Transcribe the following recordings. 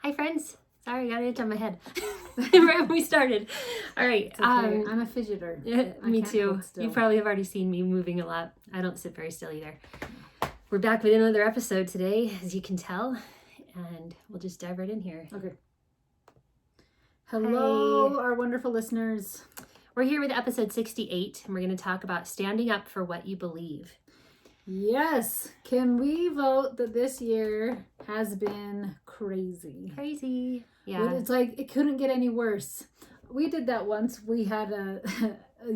Hi, friends. Sorry, I got it on my head right when we started. All right. It's okay. I'm a fidgeter. Yeah, me can't too. hold still. You probably have already seen me moving a lot. I don't sit very still either. We're back with another episode today, as you can tell, and we'll just dive right in here. Okay. Hello, Hi. our wonderful listeners. We're here with episode 68, and we're going to talk about standing up for what you believe. Yes. Can we vote that this year has been crazy? Crazy. Yeah. It's like it couldn't get any worse. We did that once. We had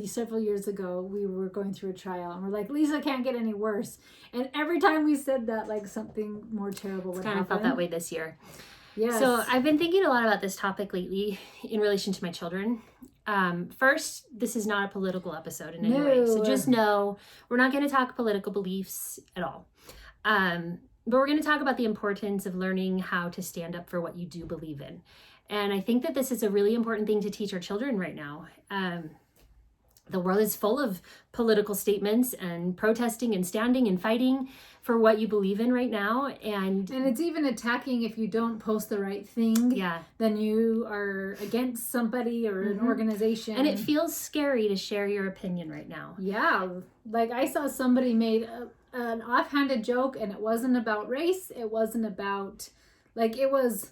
several years ago, we were going through a trial and we're like, Lisa, can't get any worse. And every time we said that, like something more terrible would happen. Kind of felt that way this year. Yes. So I've been thinking a lot about this topic lately in relation to my children. First, this is not a political episode in any way. So just know we're not going to talk political beliefs at all. But we're going to talk about the importance of learning how to stand up for what you do believe in. And I think that this is a really important thing to teach our children right now. The world is full of political statements and protesting and standing and fighting for what you believe in right now. And it's even attacking if you don't post the right thing. Yeah. Then you are against somebody or an organization. And it feels scary to share your opinion right now. Yeah. Like I saw somebody made an offhanded joke and it wasn't about race. It wasn't about, it was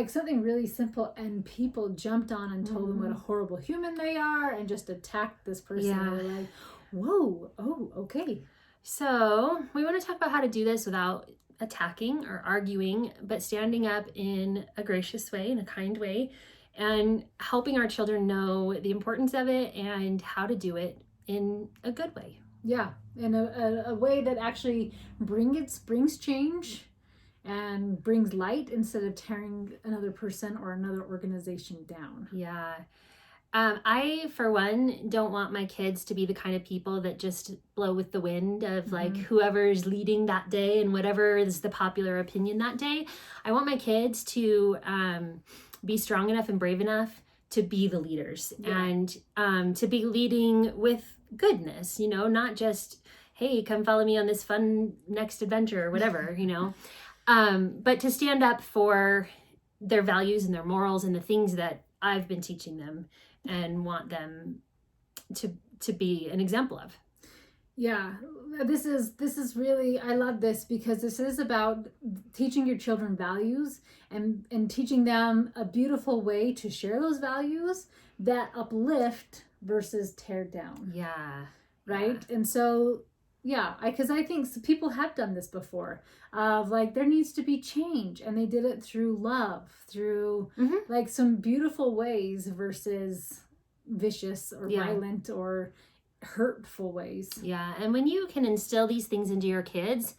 something really simple, and people jumped on and told them what a horrible human they are and just attacked this person. Yeah. They were like, whoa, oh, okay. So we want to talk about how to do this without attacking or arguing, but standing up in a gracious way, in a kind way, and helping our children know the importance of it and how to do it in a good way. Yeah, in a way that actually brings change and brings light instead of tearing another person or another organization down. Yeah. I, for one, don't want my kids to be the kind of people that just blow with the wind of like whoever's leading that day and whatever is the popular opinion that day. I want my kids to be strong enough and brave enough to be the leaders and to be leading with goodness, not just, hey, come follow me on this fun next adventure or whatever, but to stand up for their values and their morals and the things that I've been teaching them and want them to be an example of. Yeah, this is really, I love this because this is about teaching your children values and teaching them a beautiful way to share those values that uplift versus tear down. Yeah. Right? Yeah. And so, because I think people have done this before of there needs to be change, and they did it through love, through some beautiful ways versus vicious or violent or hurtful ways. Yeah. And when you can instill these things into your kids,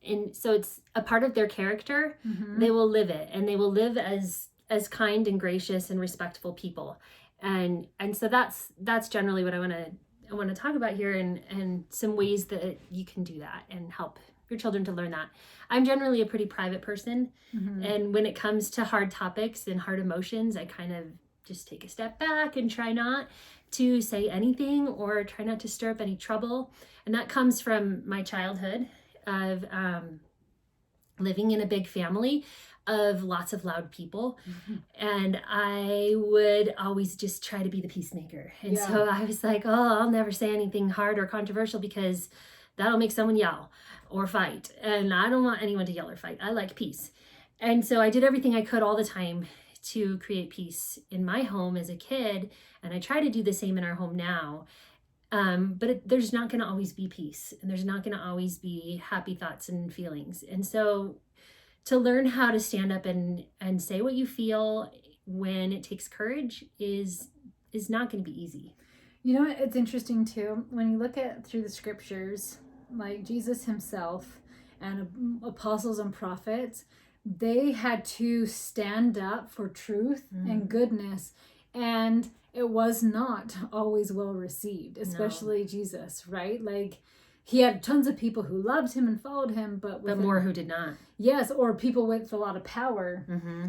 and so it's a part of their character, they will live it, and they will live as kind and gracious and respectful people. And so that's generally what I want to talk about here, and some ways that you can do that and help your children to learn that. I'm generally a pretty private person. And when it comes to hard topics and hard emotions, I kind of just take a step back and try not to say anything or try not to stir up any trouble. And that comes from my childhood of living in a big family of lots of loud people. And I would always just try to be the peacemaker. And so I was like, I'll never say anything hard or controversial because that'll make someone yell or fight. And I don't want anyone to yell or fight. I like peace. And so I did everything I could all the time to create peace in my home as a kid. And I try to do the same in our home now. But there's not going to always be peace, and there's not going to always be happy thoughts and feelings. And so to learn how to stand up and say what you feel when it takes courage is not going to be easy. It's interesting too, when you look at through the scriptures, like Jesus himself and apostles and prophets, they had to stand up for truth and goodness, and it was not always well received, especially Jesus, right? He had tons of people who loved him and followed him, but more who did not. Yes, or people with a lot of power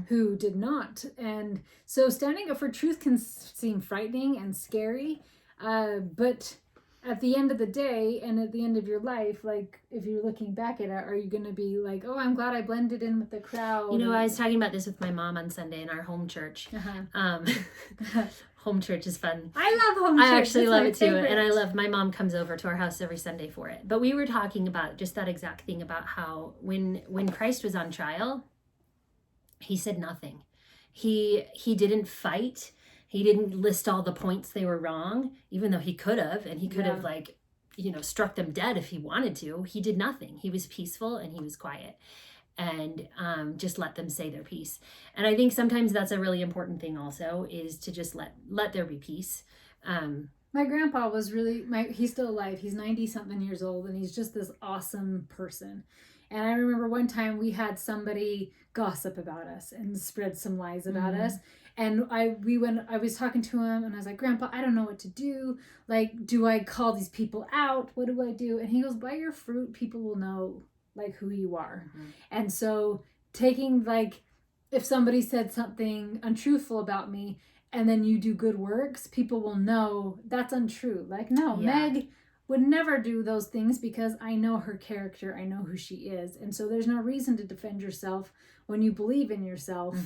who did not. And so standing up for truth can seem frightening and scary, but at the end of the day and at the end of your life, like if you're looking back at it, are you going to be like, oh, I'm glad I blended in with the crowd? You know, I was talking about this with my mom on Sunday in our home church. Home church is fun. I love home church. I actually love it too. Favorite. And I love, my mom comes over to our house every Sunday for it. But we were talking about just that exact thing about how when Christ was on trial, he said nothing. He didn't fight. He didn't list all the points they were wrong, even though he could have, and he could have like, you know, struck them dead if he wanted to. He did nothing. He was peaceful and he was quiet, and just let them say their piece. And I think sometimes that's a really important thing also, is to just let there be peace. My grandpa was really, he's still alive. He's 90 something years old, and he's just this awesome person. And I remember one time we had somebody gossip about us and spread some lies about us. And I was talking to him and I was like, Grandpa, I don't know what to do. Like, do I call these people out? What do I do? And he goes, by your fruit, people will know like who you are. And so taking, like, if somebody said something untruthful about me and then you do good works, people will know that's untrue. Like, no, Meg would never do those things because I know her character. I know who she is. And so there's no reason to defend yourself when you believe in yourself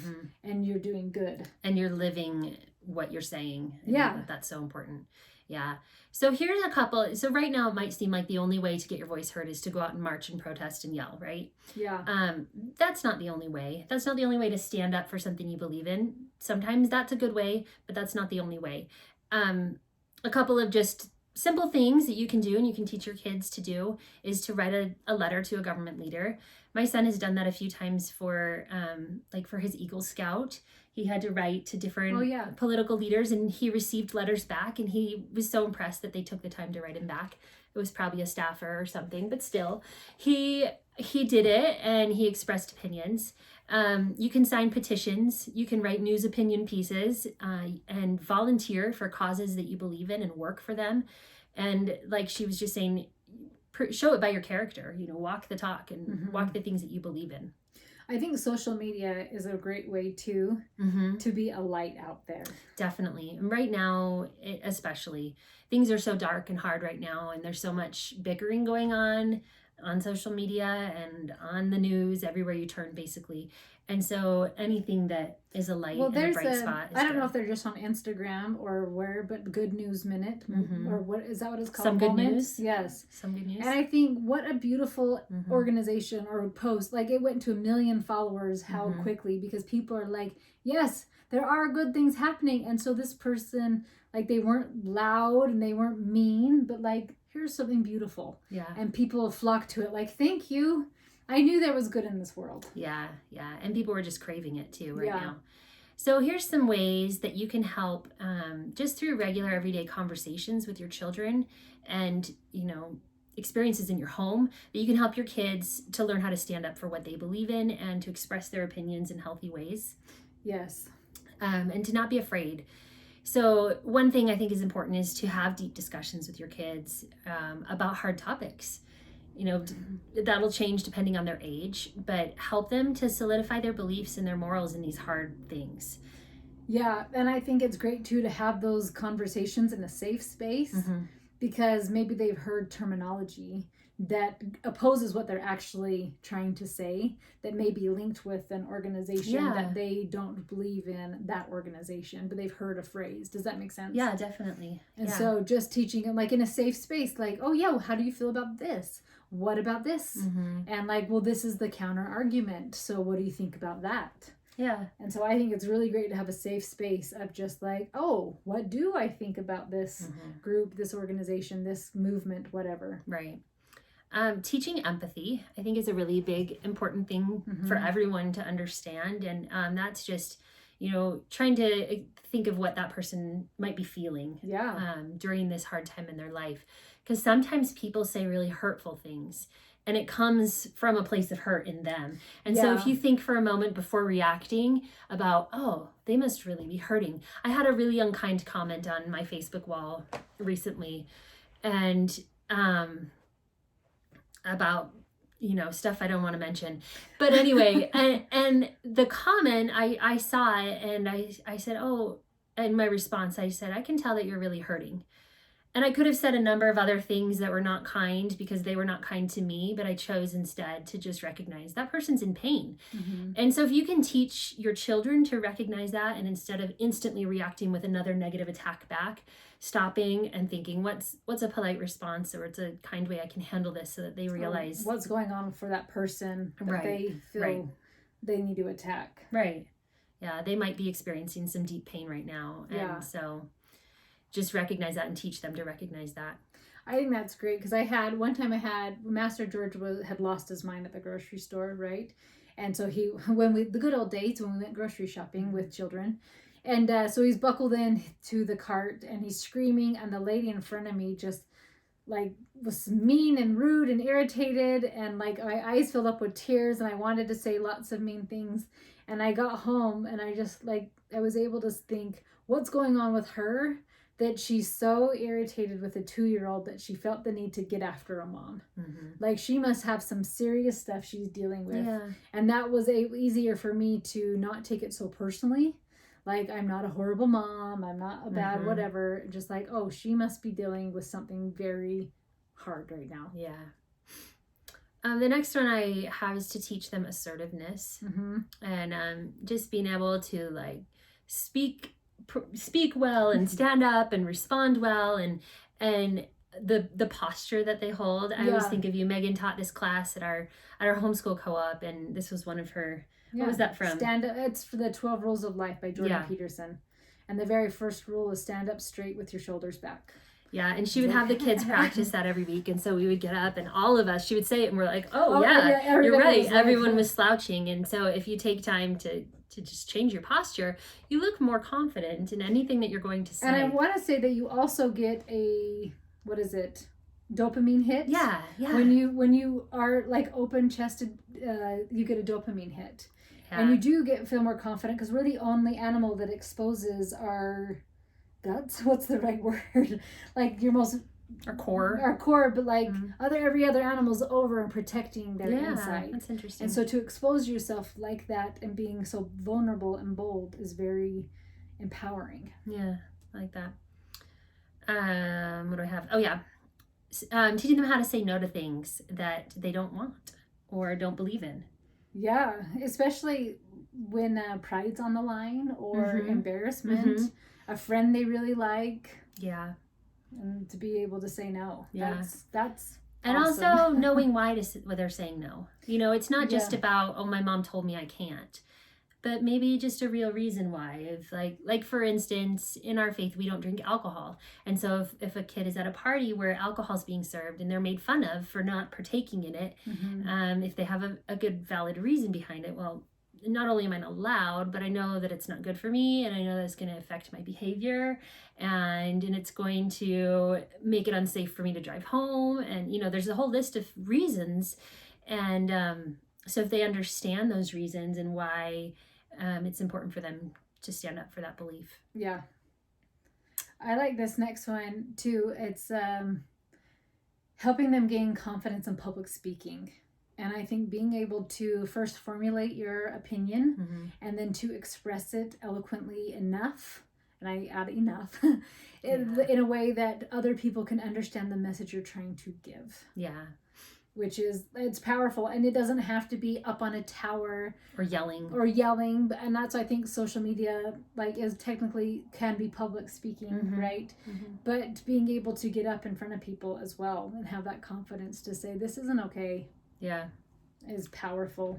and you're doing good. And you're living what you're saying. That's so important. Yeah. So here's a couple. So right now it might seem like the only way to get your voice heard is to go out and march and protest and yell, right? Yeah. That's not the only way. That's not the only way to stand up for something you believe in. Sometimes that's a good way, but that's not the only way. A couple of just simple things that you can do and you can teach your kids to do is to write a letter to a government leader. My son has done that a few times for for his Eagle Scout. He had to write to different political leaders, and he received letters back, and he was so impressed that they took the time to write him back. It was probably a staffer or something, but still, he did it, and he expressed opinions. You can sign petitions, you can write news opinion pieces, and volunteer for causes that you believe in and work for them. And like she was just saying, show it by your character, walk the talk and walk the things that you believe in. I think social media is a great way too, to be a light out there. Definitely. And right now, especially, things are so dark and hard right now, and there's so much bickering going on social media and on the news, everywhere you turn, basically. And so anything that is a light and a bright spot is I don't know if they're just on Instagram or where, but Good News Minute, or what is that what it's called? Some Good News. Yes. Some Good News. And I think what a beautiful organization or post. Like, it went to 1 million followers how quickly, because people are like, yes, there are good things happening. And so this person, like, they weren't loud and they weren't mean, but like, here's something beautiful. Yeah. And people flock to it like, thank you. I knew there was good in this world. Yeah. And people were just craving it too now. So here's some ways that you can help just through regular everyday conversations with your children and, experiences in your home, that you can help your kids to learn how to stand up for what they believe in and to express their opinions in healthy ways. Yes. And to not be afraid. So one thing I think is important is to have deep discussions with your kids about hard topics. That'll change depending on their age, but help them to solidify their beliefs and their morals in these hard things. Yeah, and I think it's great too to have those conversations in a safe space, because maybe they've heard terminology that opposes what they're actually trying to say, that may be linked with an organization that they don't believe in, that organization, but they've heard a phrase. Does that make sense? Yeah, definitely. And so just teaching them, like, in a safe space, like, oh yeah, well, how do you feel about this? What about this? And like, well, this is the counter argument. So what do you think about that? Yeah. And so I think it's really great to have a safe space of just like, oh, what do I think about this group, this organization, this movement, whatever. Right. Teaching empathy, I think, is a really big, important thing for everyone to understand. And that's just, trying to think of what that person might be feeling during this hard time in their life. Because sometimes people say really hurtful things, and it comes from a place of hurt in them. And so if you think for a moment before reacting about, oh, they must really be hurting. I had a really unkind comment on my Facebook wall recently, and about stuff I don't want to mention, but anyway, and the comment, I saw it, and I said, oh, in my response I said, I can tell that you're really hurting. And I could have said a number of other things that were not kind because they were not kind to me, but I chose instead to just recognize that person's in pain. Mm-hmm. And so if you can teach your children to recognize that, and instead of instantly reacting with another negative attack back, stopping and thinking, what's a polite response, or it's a kind way I can handle this, so that they realize what's going on for that person that Right, they feel right. they need to attack. Right. Yeah, they might be experiencing some deep pain right now. And Yeah. so just recognize that and teach them to recognize that. I think that's great, because one time Master George had lost his mind at the grocery store, right? And so the good old days when we went grocery shopping with children, and so he's buckled in to the cart and he's screaming, and the lady in front of me just like was mean and rude and irritated, and like my eyes filled up with tears, and I wanted to say lots of mean things. And I got home and I just I was able to think, what's going on with her, that she's so irritated with a 2-year-old that she felt the need to get after a mom. Mm-hmm. Like, she must have some serious stuff she's dealing with. Yeah. And that was easier for me to not take it so personally. Like, I'm not a horrible mom, I'm not a bad whatever. Just like, oh, she must be dealing with something very hard right now. Yeah. The next one I have is to teach them assertiveness, and just being able to like speak well and stand up and respond well, and the posture that they hold. I always think of you. Megan taught this class at our homeschool co-op, and this was one of her. What was that from? Stand up. It's for the 12 Rules of Life by Jordan Peterson, and the very first rule is stand up straight with your shoulders back. Yeah, and she would have the kids practice that every week, and so we would get up, and all of us, she would say it, and we're like, oh yeah, you're right. Everyone was slouching, and so if you take time to just change your posture, you look more confident in anything that you're going to say. And I want to say that you also get a, dopamine hit. Yeah. When you are like open chested, you get a dopamine hit, and you do feel more confident, because we're the only animal that exposes our guts. What's the right word? Like our core, but like every other animal's over and protecting their inside. That's interesting. And so to expose yourself like that and being so vulnerable and bold is very empowering. Yeah, I like that. What do I have? Oh yeah, teaching them how to say no to things that they don't want or don't believe in. Yeah, especially when pride's on the line, or embarrassment, a friend they really like. Yeah. And to be able to say no. Yeah. That's and awesome. Also knowing why they're saying no. It's not just about, oh, my mom told me I can't, but maybe just a real reason why. If like for instance, in our faith, we don't drink alcohol. And so if a kid is at a party where alcohol's being served and they're made fun of for not partaking in it, if they have a good valid reason behind it, well, not only am I not allowed, but I know that it's not good for me, and I know that it's going to affect my behavior, and it's going to make it unsafe for me to drive home. And, there's a whole list of reasons. And so if they understand those reasons and why it's important for them to stand up for that belief. Yeah. I like this next one too. It's helping them gain confidence in public speaking. And I think being able to first formulate your opinion and then to express it eloquently enough, and I add enough, in a way that other people can understand the message you're trying to give. Yeah. It's powerful, and it doesn't have to be up on a tower or yelling. And that's, I think, social media is technically can be public speaking, right? But being able to get up in front of people as well and have that confidence to say, this isn't okay. Yeah, is powerful.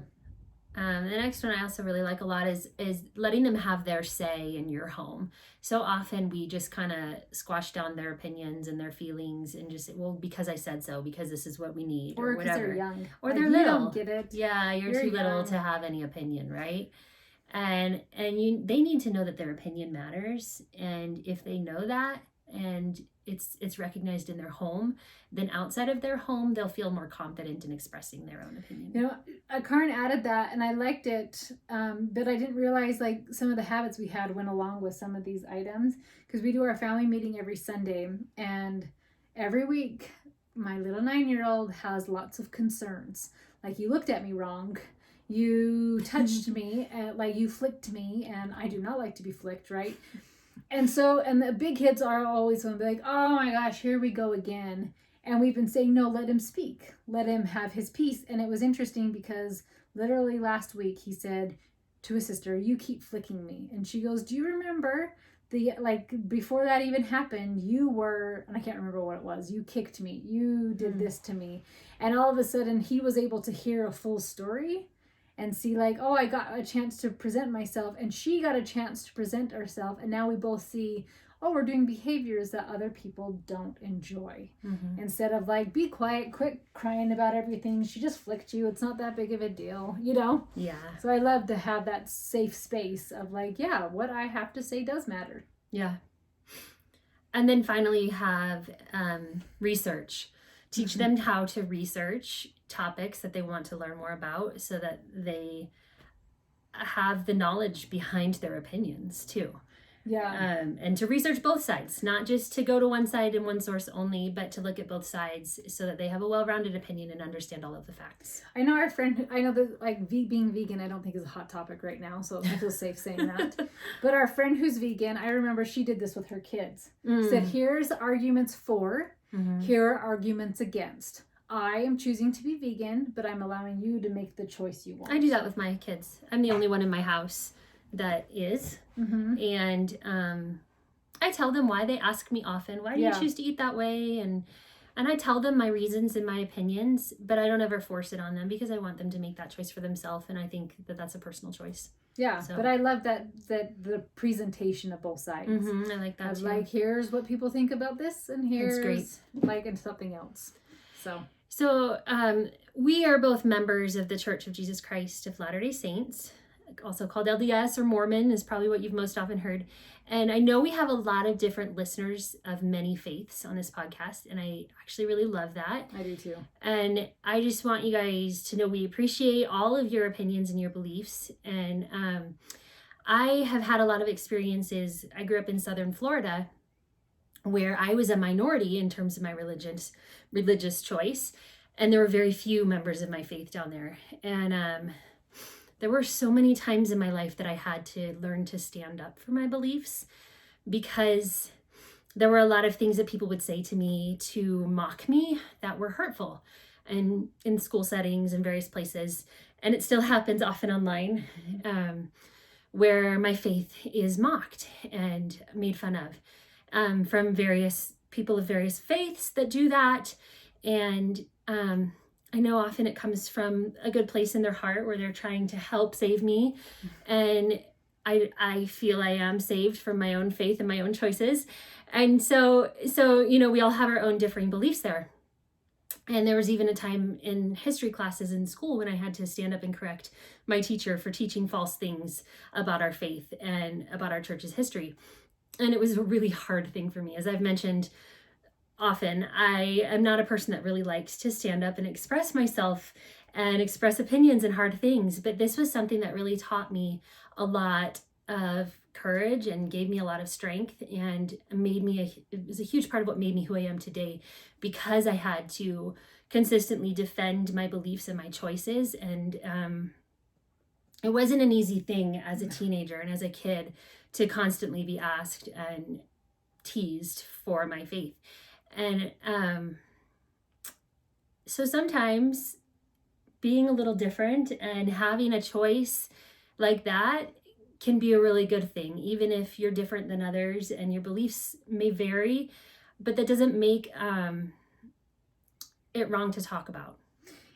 The next one I also really like a lot is letting them have their say in your home. So often we just kind of squash down their opinions and their feelings and just say, well, because I said so, because this is what we need, or whatever. They're young, or they're little. You don't get it. Yeah, you're too little to have any opinion, right? And they need to know that their opinion matters, and if they know that and it's recognized in their home, then outside of their home they'll feel more confident in expressing their own opinion. Karen added that, and I liked it, but I didn't realize some of the habits we had went along with some of these items, because we do our family meeting every Sunday, and every week my little 9-year-old has lots of concerns, like, you looked at me wrong, you touched me, you flicked me, and I do not like to be flicked, right? And the big kids are always going to be like, oh my gosh, here we go again. And we've been saying, no, let him speak. Let him have his peace. And it was interesting because literally last week he said to his sister, you keep flicking me. And she goes, do you remember before that even happened, you were, and I can't remember what it was, you kicked me. You did this to me. And all of a sudden he was able to hear a full story and see like, oh, I got a chance to present myself, and she got a chance to present herself, and now we both see, oh, we're doing behaviors that other people don't enjoy. Instead of like, be quiet, quit crying about everything, she just flicked you, it's not that big of a deal, you know? Yeah. So I love to have that safe space of like, yeah, what I have to say does matter. Yeah. And then finally you have research. Teach them how to research topics that they want to learn more about so that they have the knowledge behind their opinions too. Yeah. And to research both sides, not just to go to one side and one source only, but to look at both sides so that they have a well-rounded opinion and understand all of the facts. I know that like being vegan, I don't think is a hot topic right now, so I feel safe saying that. But our friend who's vegan, I remember she did this with her kids. Said, here's arguments for, here are arguments against. I am choosing to be vegan, but I'm allowing you to make the choice you want. I do that with my kids. I'm the only one in my house that is. And I tell them why. They ask me often, why do you choose to eat that way? And I tell them my reasons and my opinions, but I don't ever force it on them because I want them to make that choice for themselves. And I think that that's a personal choice. Yeah, so. But I love that the presentation of both sides. I like that too. Like, here's what people think about this, and here's like and something else. So we are both members of the Church of Jesus Christ of Latter-day Saints, also called LDS or Mormon is probably what you've most often heard. And I know we have a lot of different listeners of many faiths on this podcast, and I actually really love that. I do too. And I just want you guys to know we appreciate all of your opinions and your beliefs. And I have had a lot of experiences. I grew up in Southern Florida, where I was a minority in terms of my religious choice, and there were very few members of my faith down there. And there were so many times in my life that I had to learn to stand up for my beliefs because there were a lot of things that people would say to me to mock me that were hurtful, and in school settings and various places. And it still happens often online, where my faith is mocked and made fun of from various people of various faiths that do that. And I know often it comes from a good place in their heart where they're trying to help save me. And I feel I am saved from my own faith and my own choices. And so, you know, we all have our own differing beliefs there. And there was even a time in history classes in school when I had to stand up and correct my teacher for teaching false things about our faith and about our church's history. And it was a really hard thing for me. As I've mentioned often, I am not a person that really likes to stand up and express myself and express opinions and hard things. But this was something that really taught me a lot of courage and gave me a lot of strength and it was a huge part of what made me who I am today, because I had to consistently defend my beliefs and my choices. And it wasn't an easy thing as a teenager and as a kid to constantly be asked and teased for my faith. And so sometimes being a little different and having a choice like that can be a really good thing, even if you're different than others and your beliefs may vary, but that doesn't make it wrong to talk about.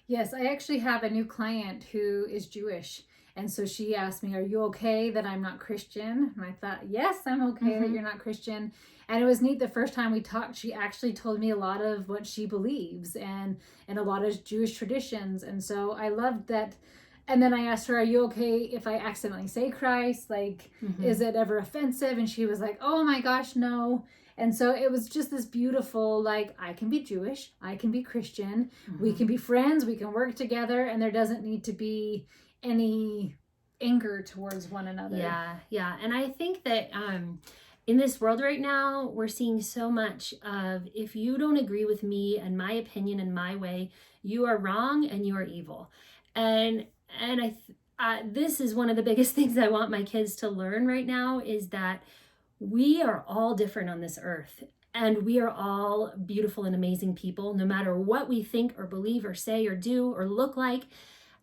Yes, I actually have a new client who is Jewish. And so she asked me, are you okay that I'm not Christian? And I thought, yes, I'm okay that you're not Christian. And it was neat. The first time we talked, she actually told me a lot of what she believes and a lot of Jewish traditions. And so I loved that. And then I asked her, are you okay if I accidentally say Christ? Like, is it ever offensive? And she was like, oh my gosh, no. And so it was just this beautiful, like, I can be Jewish, I can be Christian, we can be friends, we can work together, and there doesn't need to be any anger towards one another. Yeah. And I think that in this world right now, we're seeing so much of, if you don't agree with me and my opinion and my way, you are wrong and you are evil. And this is one of the biggest things I want my kids to learn right now, is that we are all different on this earth. And we are all beautiful and amazing people, no matter what we think or believe or say or do or look like.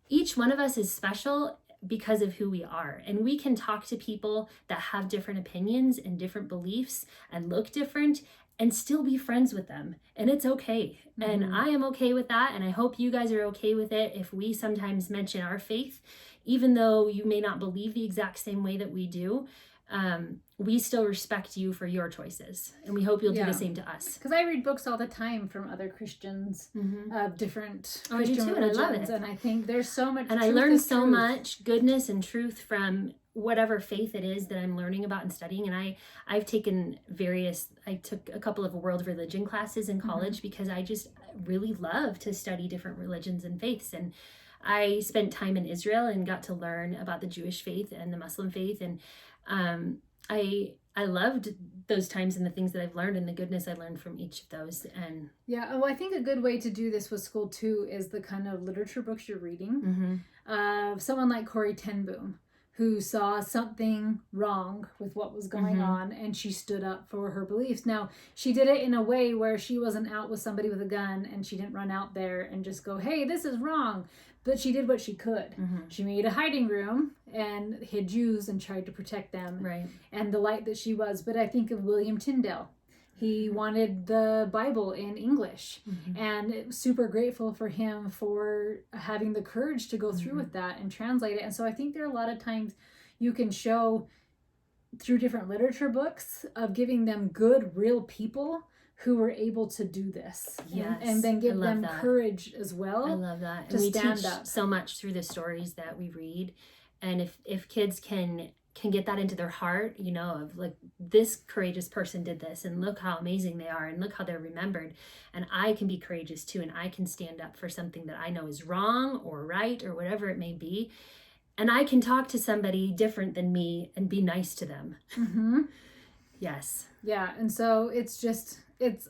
Each one of us is special because of who we are. And we can talk to people that have different opinions and different beliefs and look different and still be friends with them. And it's okay. And I am okay with that. And I hope you guys are okay with it if we sometimes mention our faith, even though you may not believe the exact same way that we do. We still respect you for your choices, and we hope you'll do the same to us. Because I read books all the time from other Christians of different I do Christian too, and I love religions, it. and I think there's so much. And I learn so much goodness and truth from whatever faith it is that I'm learning about and studying. And I've taken I took a couple of world religion classes in college because I just really love to study different religions and faiths. And I spent time in Israel and got to learn about the Jewish faith and the Muslim faith, and I loved those times and the things that I've learned and the goodness I learned from each of those. And I think a good way to do this with school too is the kind of literature books you're reading. Someone like Corrie ten Boom, who saw something wrong with what was going on, and she stood up for her beliefs. Now, she did it in a way where she wasn't out with somebody with a gun, and she didn't run out there and just go, hey, this is wrong. But she did what she could. She made a hiding room and hid Jews and tried to protect them. Right. And the light that she was. But I think of William Tyndale. He wanted the Bible in English, and super grateful for him for having the courage to go through with that and translate it. And so I think there are a lot of times you can show through different literature books of giving them good, real people who were able to do this. Yes, and then give them that. Courage as well. I love that. To and we stand teach up so much through the stories that we read. And if kids can get that into their heart, you know, of like, this courageous person did this, and look how amazing they are, and look how they're remembered, and I can be courageous too, and I can stand up for something that I know is wrong or right or whatever it may be, and I can talk to somebody different than me and be nice to them. Yes. Yeah. And so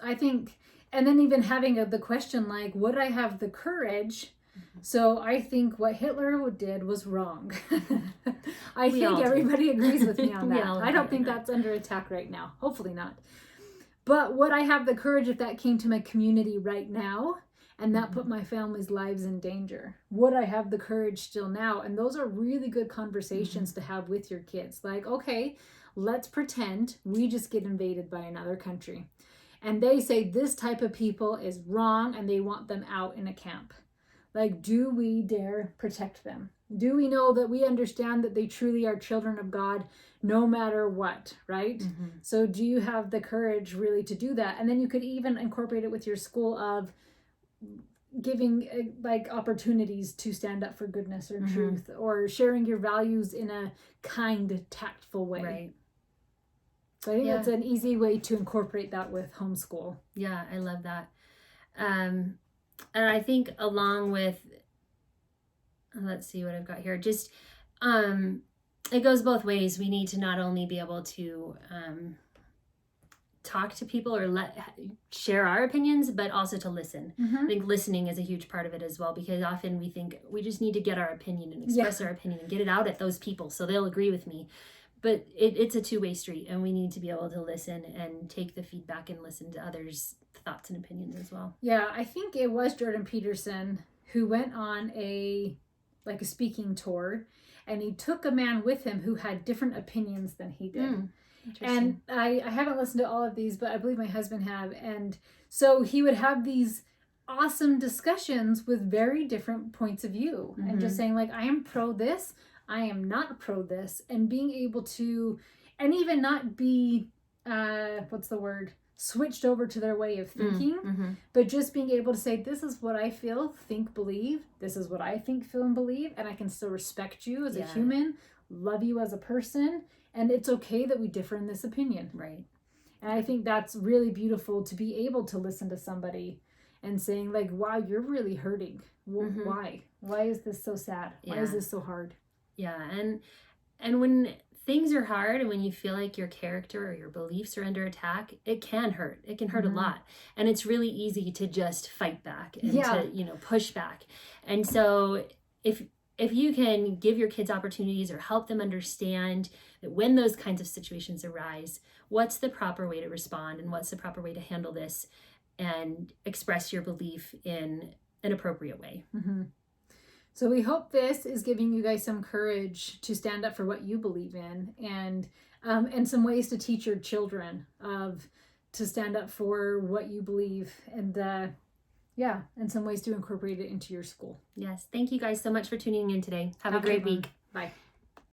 I think, and then even having the question like, would I have the courage? So I think what Hitler did was wrong. I think everybody agrees with me on that. I don't think that's under attack right now. Hopefully not. But would I have the courage if that came to my community right now and that put my family's lives in danger? Would I have the courage still now? And those are really good conversations to have with your kids. Like, okay, let's pretend we just get invaded by another country. And they say this type of people is wrong and they want them out in a camp. Like, do we dare protect them? Do we know that we understand that they truly are children of God no matter what, right? So do you have the courage really to do that? And then you could even incorporate it with your school of giving like opportunities to stand up for goodness or truth, or sharing your values in a kind, tactful way. Right. So I think that's an easy way to incorporate that with homeschool. Yeah, I love that. And I think along with, let's see what I've got here, just it goes both ways. We need to not only be able to talk to people or share our opinions, but also to listen. I think listening is a huge part of it as well, because often we think we just need to get our opinion and express our opinion and get it out at those people so they'll agree with me. But it's a two-way street, and we need to be able to listen and take the feedback and listen to others' thoughts and opinions as well. Yeah, I think it was Jordan Peterson who went on a speaking tour, and he took a man with him who had different opinions than he did. And I haven't listened to all of these, but I believe my husband have. And so he would have these awesome discussions with very different points of view, and just saying like, I am pro this, I am not pro this, and being able to, and even not be, switched over to their way of thinking, but just being able to say, this is what I feel, think, believe, this is what I think, feel, and believe, and I can still respect you as a human, love you as a person, and it's okay that we differ in this opinion. Right. And I think that's really beautiful, to be able to listen to somebody and saying like, wow, you're really hurting. Why? Why is this so sad? Why is this so hard? Yeah, and when things are hard and when you feel like your character or your beliefs are under attack, it can hurt. It can hurt a lot. And it's really easy to just fight back and to, push back. And so if if you can give your kids opportunities or help them understand that when those kinds of situations arise, what's the proper way to respond and what's the proper way to handle this and express your belief in an appropriate way. Mm-hmm. So we hope this is giving you guys some courage to stand up for what you believe in, and some ways to teach your children to stand up for what you believe, and some ways to incorporate it into your school. Yes. Thank you guys so much for tuning in today. Have a great week. Bye.